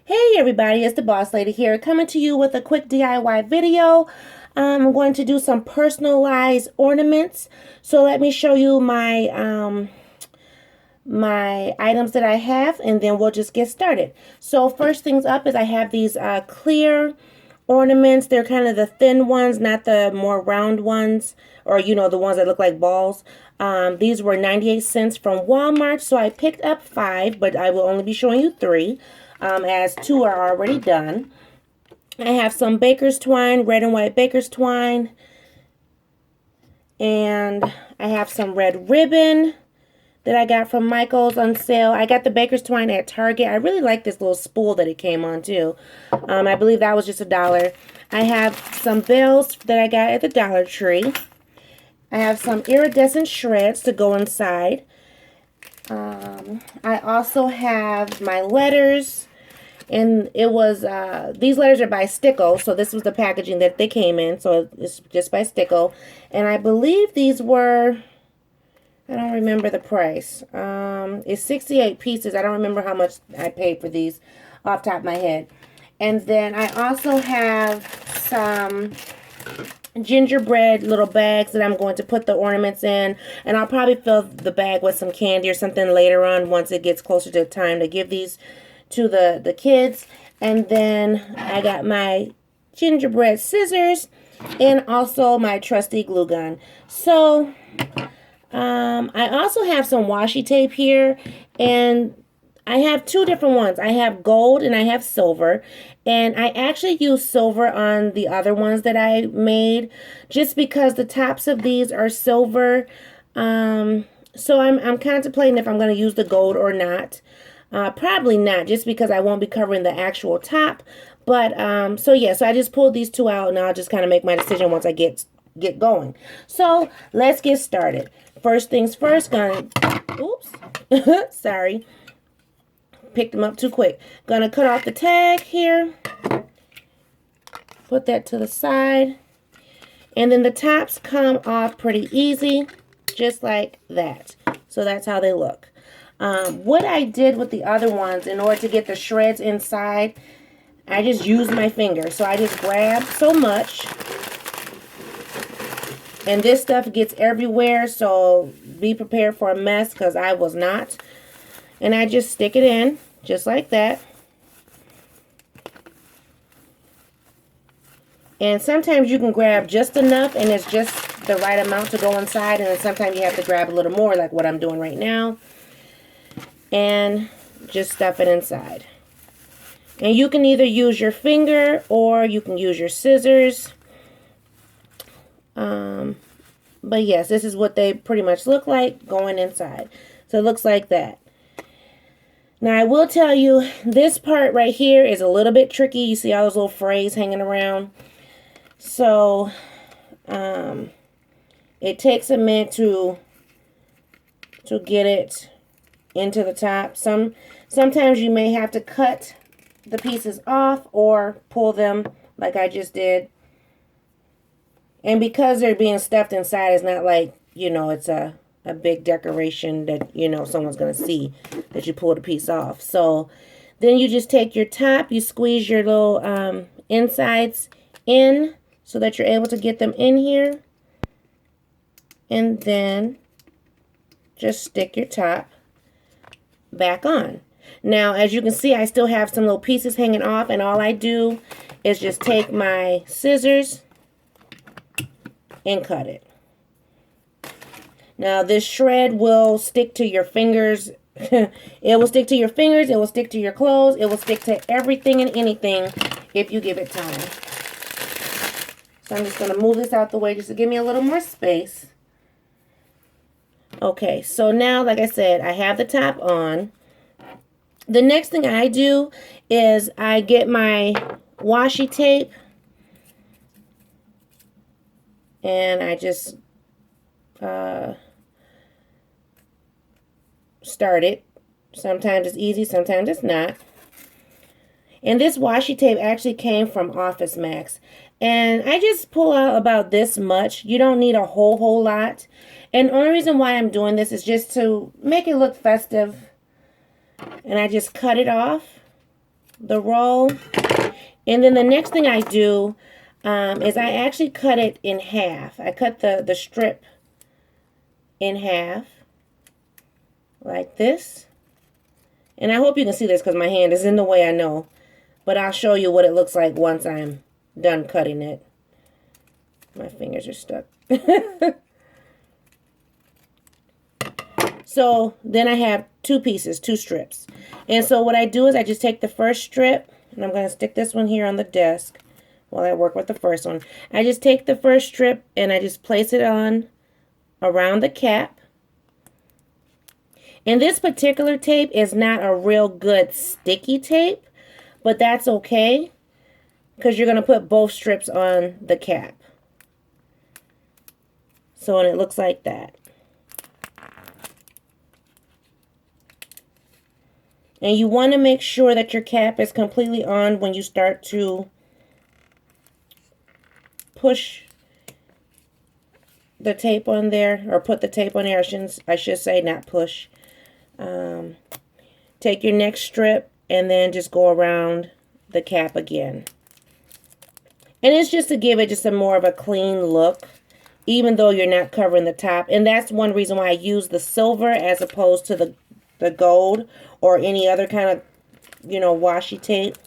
Hey everybody, it's the Boss Lady here, coming to you with a quick DIY video. I'm going to do some personalized ornaments. So let me show you my items that I have, and then we'll just get started. So first things up is I have these clear ornaments. They're kind of the thin ones, not the more round ones, or the ones that look like balls. These were 98 cents from Walmart, so I picked up 5, but I will only be showing you 3, as 2 are already done. I have some baker's twine, red and white baker's twine, and I have some red ribbon that I got from Michael's on sale. I got the baker's twine at Target. I really like this little spool that it came on too. I believe that was just $1. I have some bells that I got at the Dollar Tree. I have some iridescent shreds to go inside. I also have my letters, and it was these letters are by Sticko, so this was the packaging that they came in, so it's just by Sticko. And I believe these were, I don't remember the price. It's 68 pieces. I don't remember how much I paid for these off the top of my head. And then I also have some gingerbread little bags that I'm going to put the ornaments in, and I'll probably fill the bag with some candy or something later on once it gets closer to time to give these to the kids. And then I got my gingerbread scissors and also my trusty glue gun. So I also have some washi tape here, and I have 2 different ones. I have gold and I have silver, and I actually used silver on the other ones that I made just because the tops of these are silver. So I'm contemplating if I'm going to use the gold or not. Probably not, just because I won't be covering the actual top. But so yeah, so I just pulled these 2 out, and I'll just kind of make my decision once I get going. So let's get started. First things first, oops, sorry, picked them up too quick. Gonna cut off the tag here, put that to the side, and then the tops come off pretty easy, just like that. So that's how they look. What I did with the other ones, in order to get the shreds inside, I just used my finger. So I just grabbed so much, and this stuff gets everywhere, so be prepared for a mess, because I was not. And I just stick it in, just like that. And sometimes you can grab just enough, and it's just the right amount to go inside. And then sometimes you have to grab a little more, like what I'm doing right now. And just stuff it inside. And you can either use your finger or you can use your scissors. But yes, this is what they pretty much look like going inside. So it looks like that. Now I will tell you, this part right here is a little bit tricky. You see all those little frays hanging around. So it takes a minute to get it into the top. Sometimes you may have to cut the pieces off or pull them like I just did. And because they're being stuffed inside, it's not like, it's a big decoration that, someone's going to see that you pulled a piece off. So then you just take your top, you squeeze your little insides in so that you're able to get them in here. And then just stick your top back on. Now, as you can see, I still have some little pieces hanging off, and all I do is just take my scissors and cut it. Now, this shred will stick to your fingers. It will stick to your fingers. It will stick to your clothes. It will stick to everything and anything if you give it time. So I'm just going to move this out the way just to give me a little more space. Okay, so now, like I said, I have the top on. The next thing I do is I get my washi tape, and I just start it. Sometimes it's easy, sometimes it's not. And this washi tape actually came from Office Max. And I just pull out about this much. You don't need a whole lot. And the only reason why I'm doing this is just to make it look festive. And I just cut it off. the roll. And then the next thing I do is I actually cut it in half. I cut the strip in half like this. And I hope you can see this because my hand is in the way, I know. But I'll show you what it looks like once I'm done cutting it. My fingers are stuck. So then I have two pieces, two strips. And so what I do is I just take the first strip, and I'm going to stick this one here on the desk while I work with the first one. I just take the first strip and I just place it on around the cap. And this particular tape is not a real good sticky tape, but that's okay because you're going to put both strips on the cap. So, and it looks like that. And you want to make sure that your cap is completely on when you start to push the tape on there, or put the tape on there. I should say, not push. Take your next strip and then just go around the cap again. And it's just to give it just a more of a clean look, even though you're not covering the top. And that's one reason why I use the silver as opposed to the gold or any other kind of, you know, washi tape.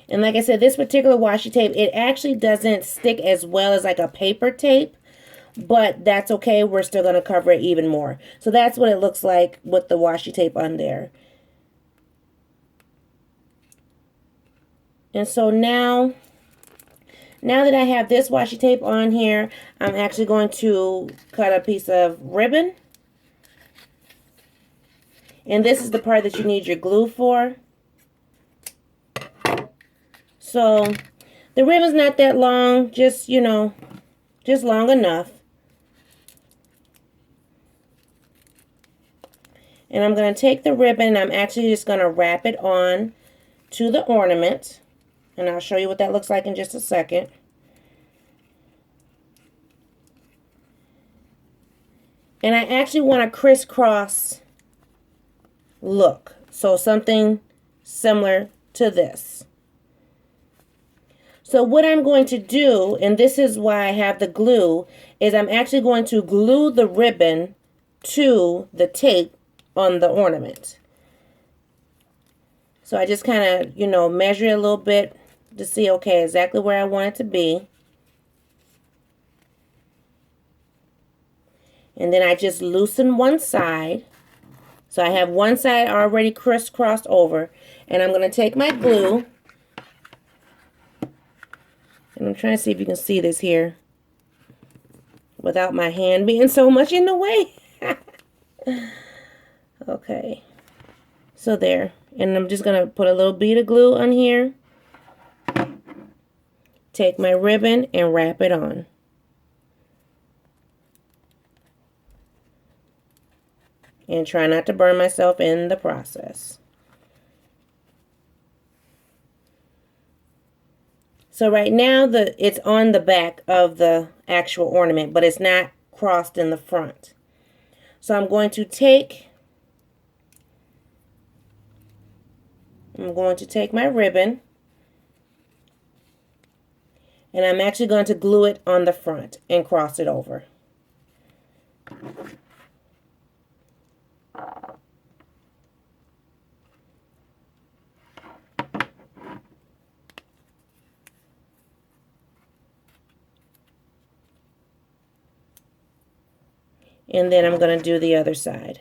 And like I said, this particular washi tape, it actually doesn't stick as well as like a paper tape, but that's okay. We're still going to cover it even more. So that's what it looks like with the washi tape on there. And so now that I have this washi tape on here, I'm actually going to cut a piece of ribbon. And this is the part that you need your glue for. So the ribbon's not that long, just, you know, just long enough. And I'm going to take the ribbon and I'm actually just going to wrap it on to the ornament. And I'll show you what that looks like in just a second. And I actually want a crisscross look. So something similar to this. So what I'm going to do, and this is why I have the glue, is I'm actually going to glue the ribbon to the tape on the ornament. So I just kind of, you know, measure it a little bit to see, okay, exactly where I want it to be. And then I just loosen one side. So I have one side already crisscrossed over. And I'm going to take my glue. And I'm trying to see if you can see this here without my hand being so much in the way. Okay. So there. And I'm just going to put a little bead of glue on here. Take my ribbon and wrap it on. And try not to burn myself in the process. So right now it's on the back of the actual ornament, but it's not crossed in the front. So I'm going to take my ribbon, and I'm actually going to glue it on the front and cross it over. And then I'm going to do the other side.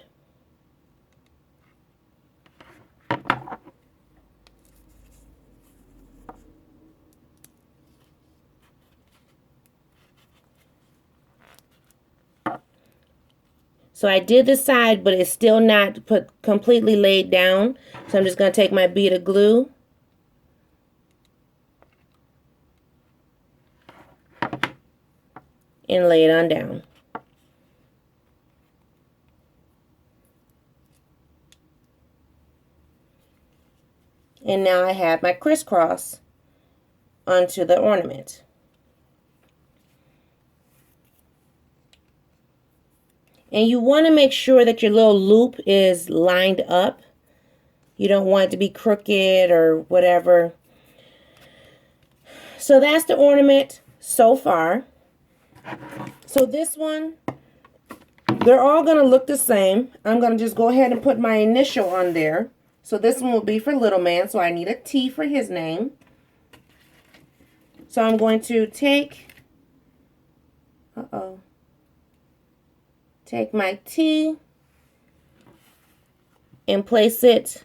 So I did the side, but it's still not completely laid down. So I'm just going to take my bead of glue and lay it on down. And now I have my crisscross onto the ornament. And you want to make sure that your little loop is lined up. You don't want it to be crooked or whatever. So that's the ornament so far. So this one, they're all going to look the same. I'm going to just go ahead and put my initial on there. So this one will be for little man, so I need a T for his name. So I'm going to take my T and place it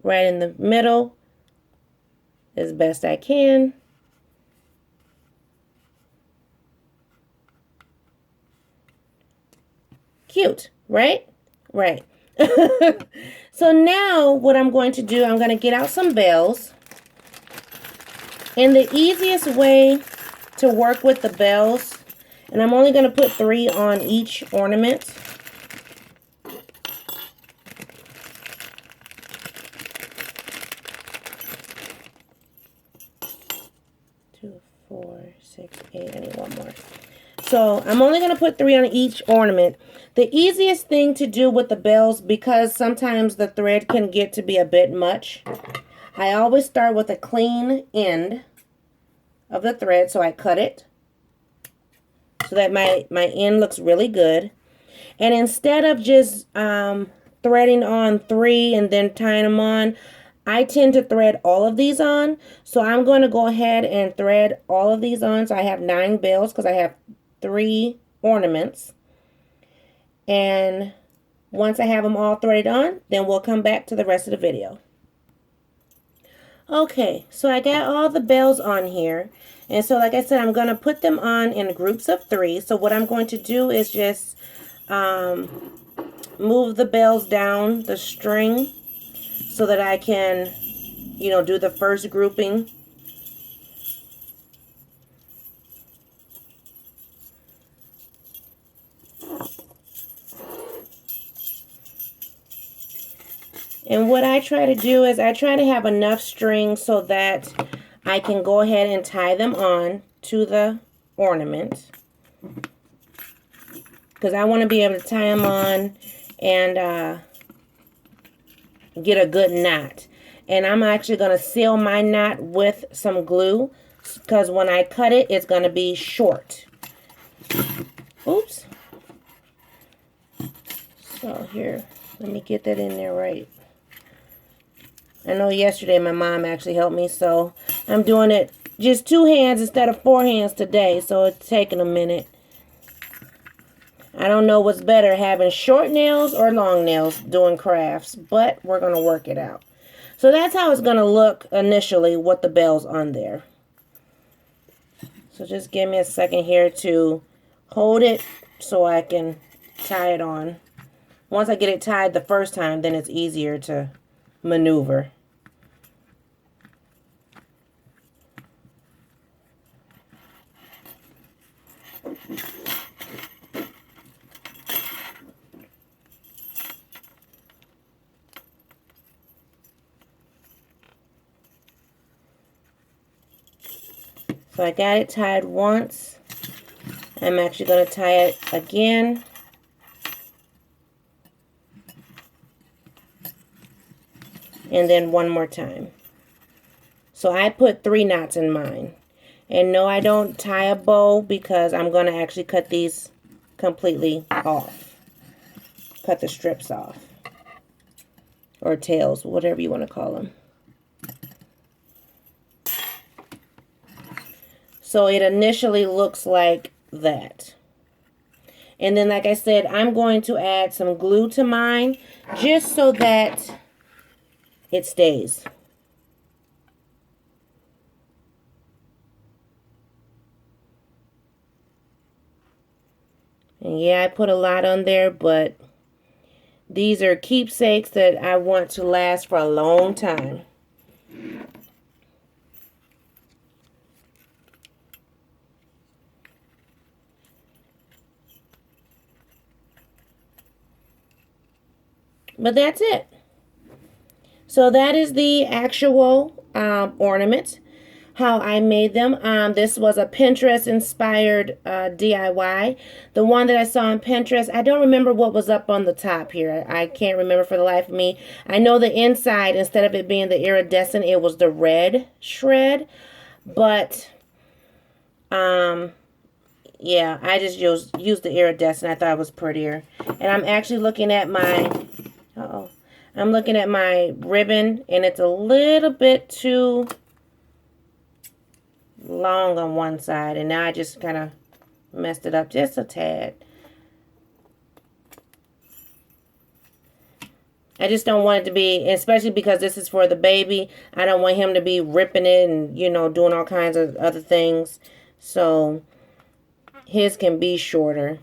right in the middle as best I can. Cute, right? Right. So now what I'm going to do, I'm going to get out some bells. And the easiest way to work with the bells, and I'm only going to put 3 on each ornament. 2, 4, 6, 8. I need one more. So I'm only going to put 3 on each ornament. The easiest thing to do with the bells, because sometimes the thread can get to be a bit much, I always start with a clean end of the thread. So I cut it so that my end looks really good. And instead of just threading on 3 and then tying them on, I tend to thread all of these on. So I'm going to go ahead and thread all of these on. So I have 9 bells because I have 3 ornaments. And once I have them all threaded on, then we'll come back to the rest of the video. Okay, so I got all the bells on here. And so like I said, I'm going to put them on in groups of 3. So what I'm going to do is just move the bells down the string so that I can, do the first grouping. And what I try to do is I try to have enough string so that I can go ahead and tie them on to the ornament. Because I want to be able to tie them on and get a good knot. And I'm actually going to seal my knot with some glue because when I cut it, it's going to be short. Oops. So here, let me get that in there right. I know yesterday my mom actually helped me, so I'm doing it just 2 hands instead of 4 hands today, so it's taking a minute. I don't know what's better, having short nails or long nails doing crafts, but we're going to work it out. So that's how it's going to look initially with the bells on there. So just give me a second here to hold it so I can tie it on. Once I get it tied the first time, then it's easier to maneuver. So I got it tied once. I'm actually going to tie it again. And then one more time. So I put 3 knots in mine. And no, I don't tie a bow because I'm going to actually cut these completely off. Cut the strips off. Or tails, whatever you want to call them. So it initially looks like that. And then, like I said, I'm going to add some glue to mine just so that it stays. And yeah, I put a lot on there, but these are keepsakes that I want to last for a long time. But that's it. So that is the actual ornament. how I made them. This was a Pinterest inspired DIY. The one that I saw on Pinterest, I don't remember what was up on the top here. I can't remember for the life of me. I know the inside, instead of it being the iridescent, it was the red shred. But yeah, I just used the iridescent. I thought it was prettier. And I'm actually looking at my I'm looking at my ribbon, and it's a little bit too long on one side, and now I just kind of messed it up just a tad. I just don't want it to be, especially because this is for the baby, I don't want him to be ripping it and, you know, doing all kinds of other things. So his can be shorter.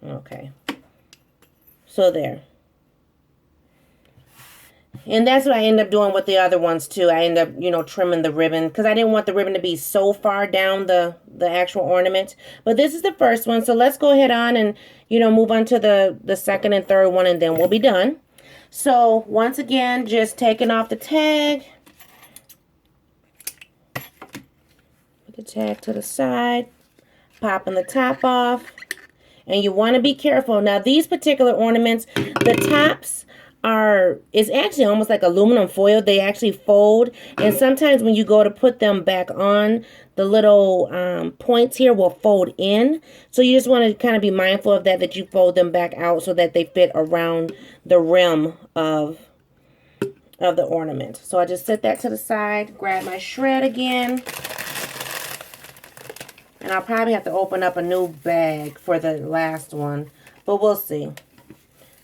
Okay. So there. And that's what I end up doing with the other ones too. I end up, you know, trimming the ribbon because I didn't want the ribbon to be so far down the actual ornament. But this is the first one. So let's go ahead on and, you know, move on to the second and third one, and then we'll be done. So once again, just taking off the tag. Put the tag to the side. Popping the top off. And you want to be careful. Now, these particular ornaments, the tops it's actually almost like aluminum foil. They actually fold. And sometimes when you go to put them back on, the little points here will fold in. So you just want to kind of be mindful of that you fold them back out so that they fit around the rim of the ornament. So I just set that to the side, grab my shred again. And I'll probably have to open up a new bag for the last one. But we'll see.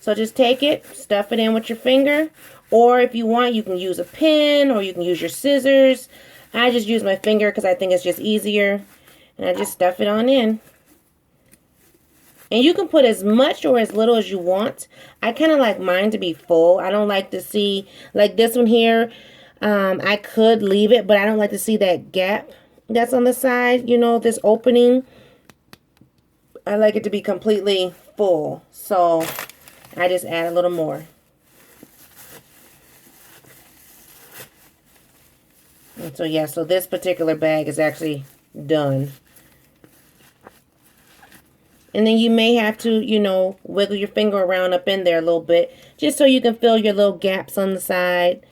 So just take it, stuff it in with your finger. Or if you want, you can use a pen or you can use your scissors. I just use my finger because I think it's just easier. And I just stuff it on in. And you can put as much or as little as you want. I kind of like mine to be full. I don't like to see, like this one here, I could leave it, but I don't like to see that gap that's on the side, you know, this opening. I like it to be completely full. So I just add a little more. And so yeah, so this particular bag is actually done. And then you may have to, you know, wiggle your finger around up in there a little bit, just so you can fill your little gaps on the side.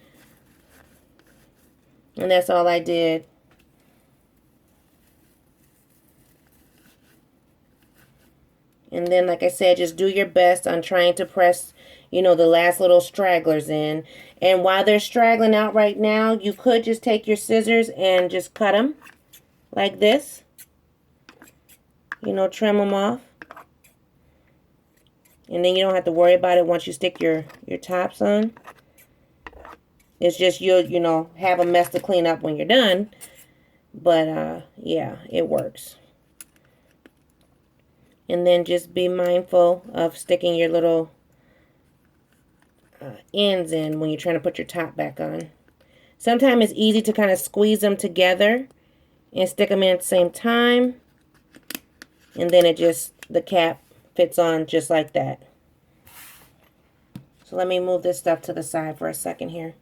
And that's all I did. And then, like I said, just do your best on trying to press, you know, the last little stragglers in. And while they're straggling out right now, you could just take your scissors and just cut them like this. You know, trim them off. And then you don't have to worry about it once you stick your tops on. It's just you'll, you know, have a mess to clean up when you're done. But, yeah, it works. And then just be mindful of sticking your little ends in when you're trying to put your top back on. Sometimes it's easy to kind of squeeze them together and stick them in at the same time. And then it just, the cap fits on just like that. So let me move this stuff to the side for a second here.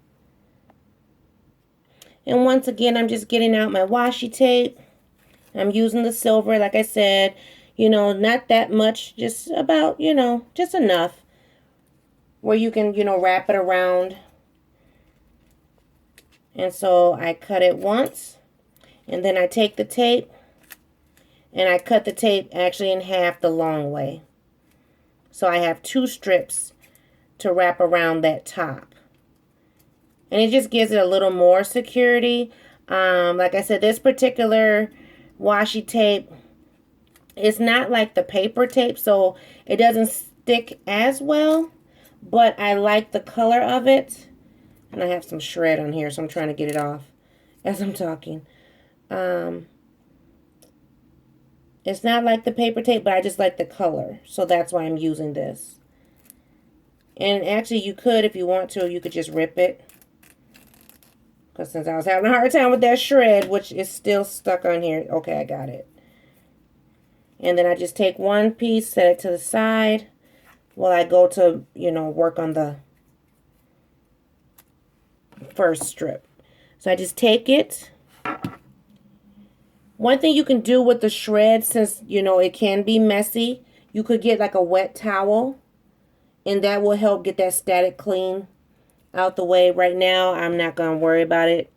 And once again, I'm just getting out my washi tape. I'm using the silver, like I said. You know, not that much, just about, you know, just enough where you can, you know, wrap it around. And so I cut it once, and then I take the tape, and I cut the tape actually in half the long way. So I have 2 strips to wrap around that top. And it just gives it a little more security. Like I said, this particular washi tape, it's not like the paper tape, so it doesn't stick as well, but I like the color of it. And I have some shred on here, so I'm trying to get it off as I'm talking. It's not like the paper tape, but I just like the color, so that's why I'm using this. And actually, you could, if you want to, you could just rip it. Because since I was having a hard time with that shred, which is still stuck on here. Okay, I got it. And then I just take one piece, set it to the side while I go to, work on the first strip. So I just take it. One thing you can do with the shred, since, it can be messy, you could get like a wet towel, and that will help get that static clean out the way. Right now, I'm not going to worry about it.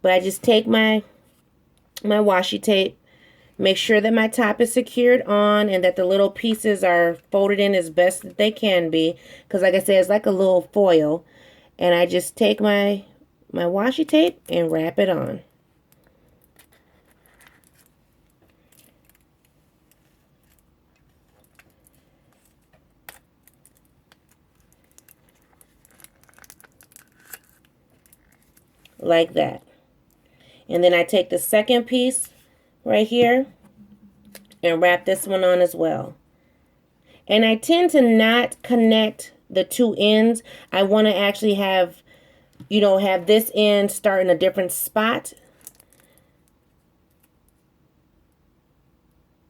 But I just take my washi tape, make sure that my top is secured on and that the little pieces are folded in as best that they can be. Because like I said, it's like a little foil. And I just take my washi tape and wrap it on. Like that. And then I take the second piece right here and wrap this one on as well. And I tend to not connect the two ends. I want to actually have, have this end start in a different spot.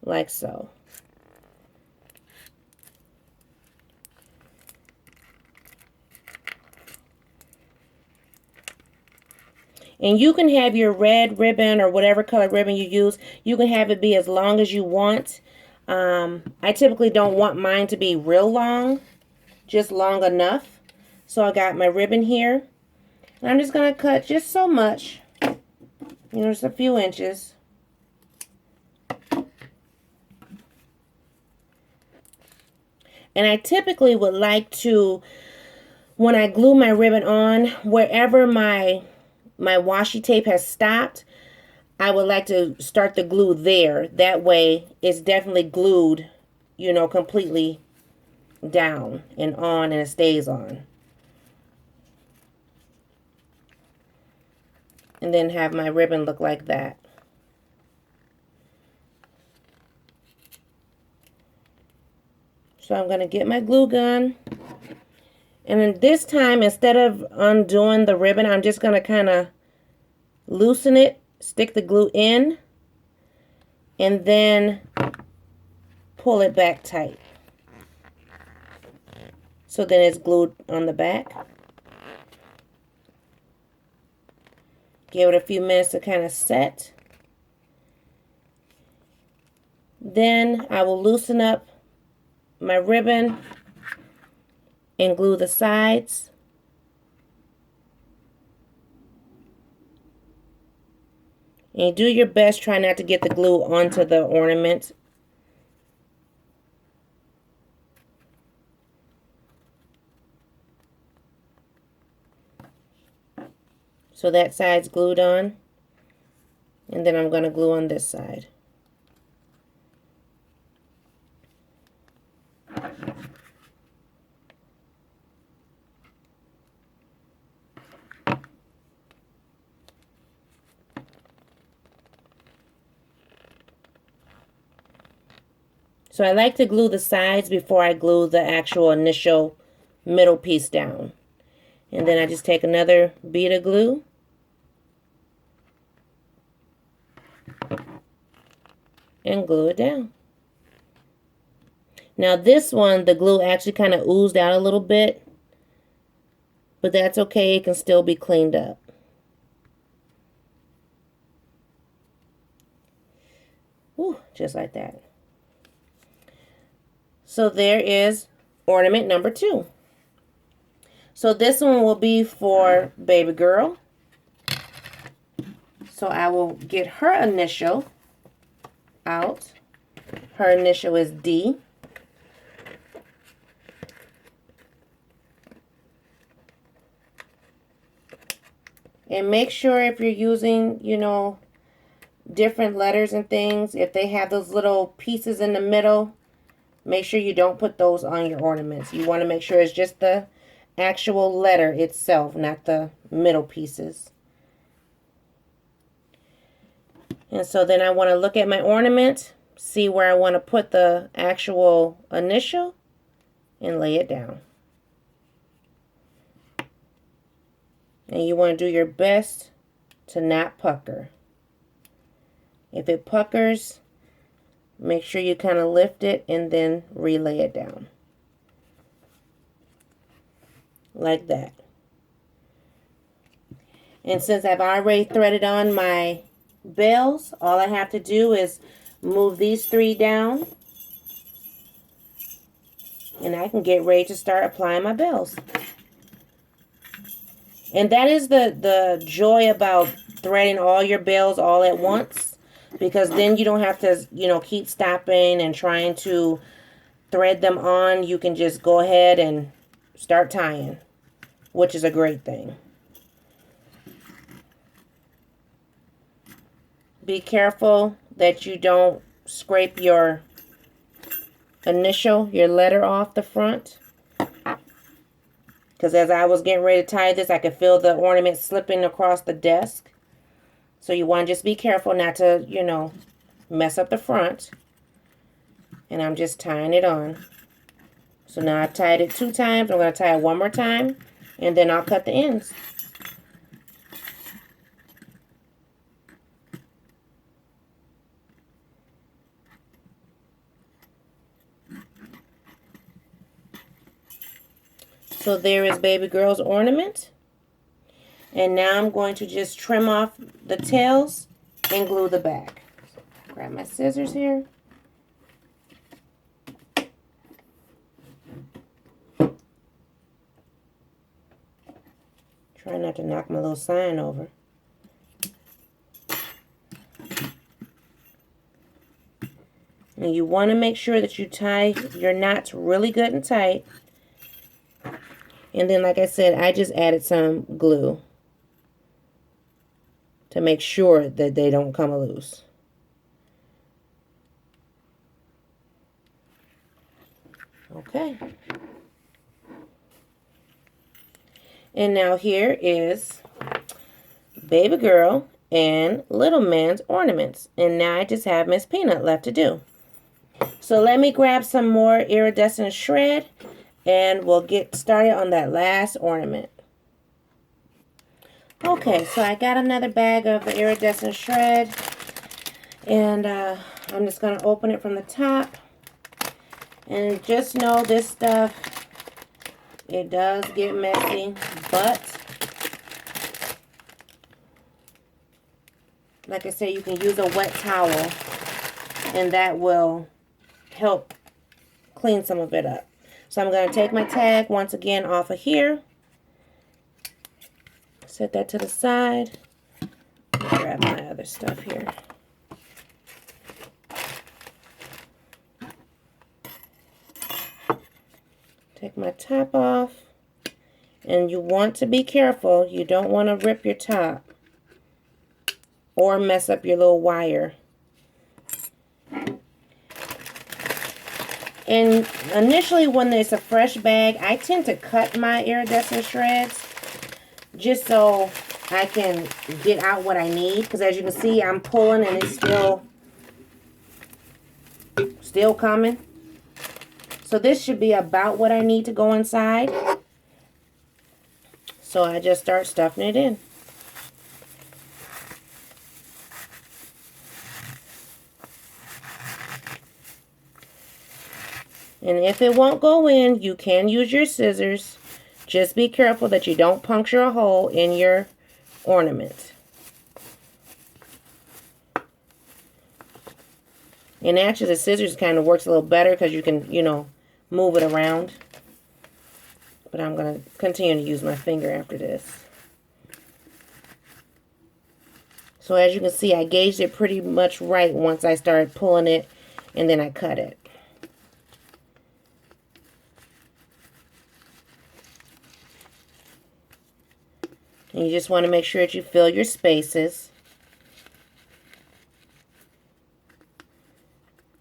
Like so. And you can have your red ribbon or whatever color ribbon you use. You can have it be as long as you want. I typically don't want mine to be real long, just long enough. So I got my ribbon here. And I'm just going to cut just so much, just a few inches. And I typically would like to, when I glue my ribbon on, wherever my washi tape has stopped, I would like to start the glue there. That way it's definitely glued, completely down and on, and it stays on. And then have my ribbon look like that. So I'm going to get my glue gun. And then this time, instead of undoing the ribbon, I'm just going to kind of loosen it, stick the glue in, and then pull it back tight. So then it's glued on the back. Give it a few minutes to kind of set. Then I will loosen up my ribbon and glue the sides. And do your best, try not to get the glue onto the ornament. So that side's glued on. And then I'm going to glue on this side. So I like to glue the sides before I glue the actual initial middle piece down. And then I just take another bead of glue. And glue it down. Now this one, the glue actually kind of oozed out a little bit. But that's okay, it can still be cleaned up. Whew, just like that. So there is ornament number 2. So this one will be for baby girl. So I will get her initial out. Her initial is D. And make sure if you're using, different letters and things, if they have those little pieces in the middle, make sure you don't put those on your ornaments. You want to make sure it's just the actual letter itself, not the middle pieces. And so then I want to look at my ornament, see where I want to put the actual initial, and lay it down. And you want to do your best to not pucker. If it puckers, Make sure you kind of lift it and then relay it down. Like that. And since I've already threaded on my bells, all I have to do is move these 3 down. And I can get ready to start applying my bells. And that is the joy about threading all your bells all at once. Because then you don't have to, keep stopping and trying to thread them on. You can just go ahead and start tying, which is a great thing. Be careful that you don't scrape your your letter off the front. Because as I was getting ready to tie this, I could feel the ornament slipping across the desk. So you want to just be careful not to, mess up the front. And I'm just tying it on. So now I've tied it 2 times. I'm going to tie it 1 more time. And then I'll cut the ends. So there is baby girl's ornament. And now I'm going to just trim off the tails and glue the back. Grab my scissors here. Try not to knock my little sign over. And you want to make sure that you tie your knots really good and tight. And then, like I said, I just added some glue to make sure that they don't come loose. Okay. And now here is baby girl and little man's ornaments. And now I just have Miss Peanut left to do. So let me grab some more iridescent shred and we'll get started on that last ornament. Okay, so I got another bag of the iridescent shred, and I'm just going to open it from the top. And just know this stuff, it does get messy, but like I said, you can use a wet towel, and that will help clean some of it up. So I'm going to take my tag once again off of here. Set that to the side. Grab my other stuff here. Take my top off. And you want to be careful. You don't want to rip your top or mess up your little wire. And initially when it's a fresh bag, I tend to cut my iridescent shreds just so I can get out what I need. Because as you can see, I'm pulling and it's still coming. So this should be about what I need to go inside. So I just start stuffing it in. And if it won't go in, you can use your scissors. Just be careful that you don't puncture a hole in your ornament. And actually the scissors kind of works a little better because you can, move it around. But I'm going to continue to use my finger after this. So as you can see, I gauged it pretty much right once I started pulling it and then I cut it. And you just want to make sure that you fill your spaces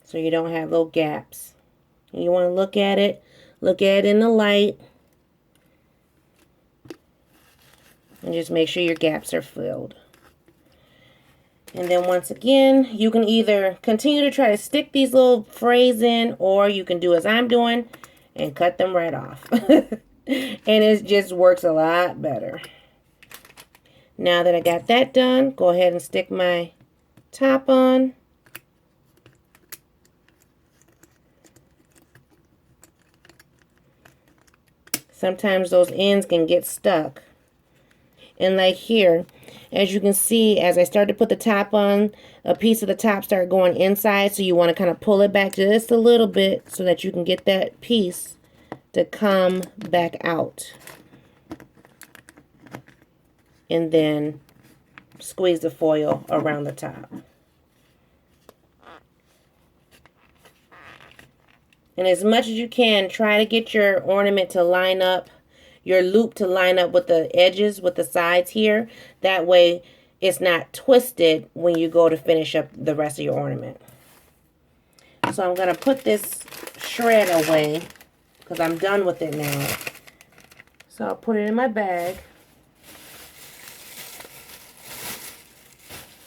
so you don't have little gaps. And you want to look at it in the light, and just make sure your gaps are filled. And then once again, you can either continue to try to stick these little frays in, or you can do as I'm doing and cut them right off. And it just works a lot better. Now that I got that done, go ahead and stick my top on. Sometimes those ends can get stuck. And like here, as you can see, as I start to put the top on, a piece of the top start going inside. So you want to kind of pull it back just a little bit so that you can get that piece to come back out. And then squeeze the foil around the top. And as much as you can, try to get your ornament to line up, your loop to line up with the edges, with the sides here. That way it's not twisted when you go to finish up the rest of your ornament. So I'm going to put this shred away because I'm done with it now. So I'll put it in my bag.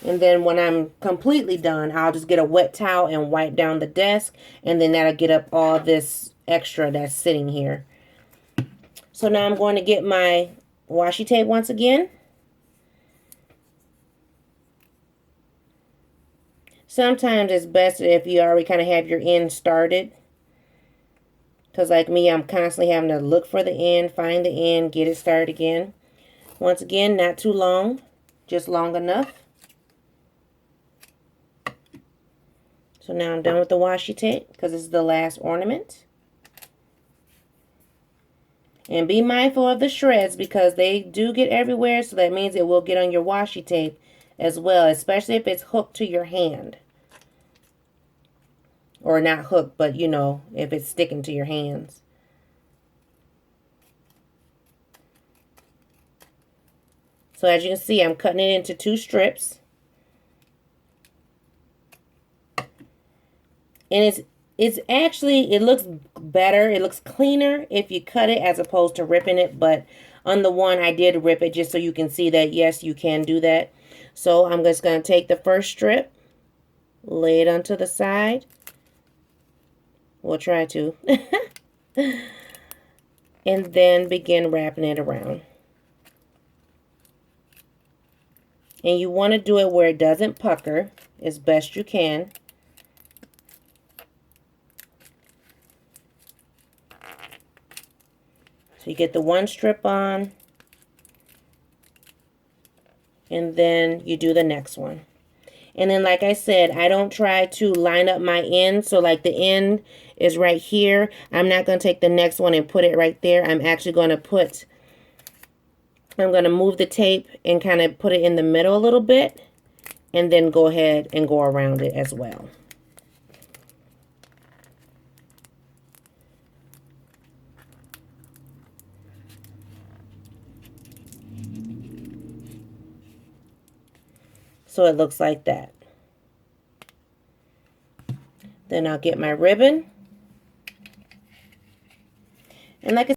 And then when I'm completely done, I'll just get a wet towel and wipe down the desk. And then that'll get up all this extra that's sitting here. So now I'm going to get my washi tape once again. Sometimes it's best if you already kind of have your end started. Because like me, I'm constantly having to look for the end, find the end, get it started again. Once again, not too long, just long enough. So now I'm done with the washi tape because this is the last ornament. And be mindful of the shreds because they do get everywhere, so that means it will get on your washi tape as well, especially if it's hooked to your hand. Or not hooked, but you know, if it's sticking to your hands. So as you can see, I'm cutting it into 2 strips. And it's actually, it looks better, it looks cleaner if you cut it as opposed to ripping it. But on the one, I did rip it just so you can see that, yes, you can do that. So I'm just going to take the first strip, lay it onto the side. We'll try to. And then begin wrapping it around. And you want to do it where it doesn't pucker as best you can. So you get the one strip on, and then you do the next one. And then like I said, I don't try to line up my end. So like the end is right here. I'm not going to take the next one and put it right there. I'm actually going to I'm going to move the tape and kind of put it in the middle a little bit. And then go ahead and go around it as well. So it looks like that. Then I'll get my ribbon. And like I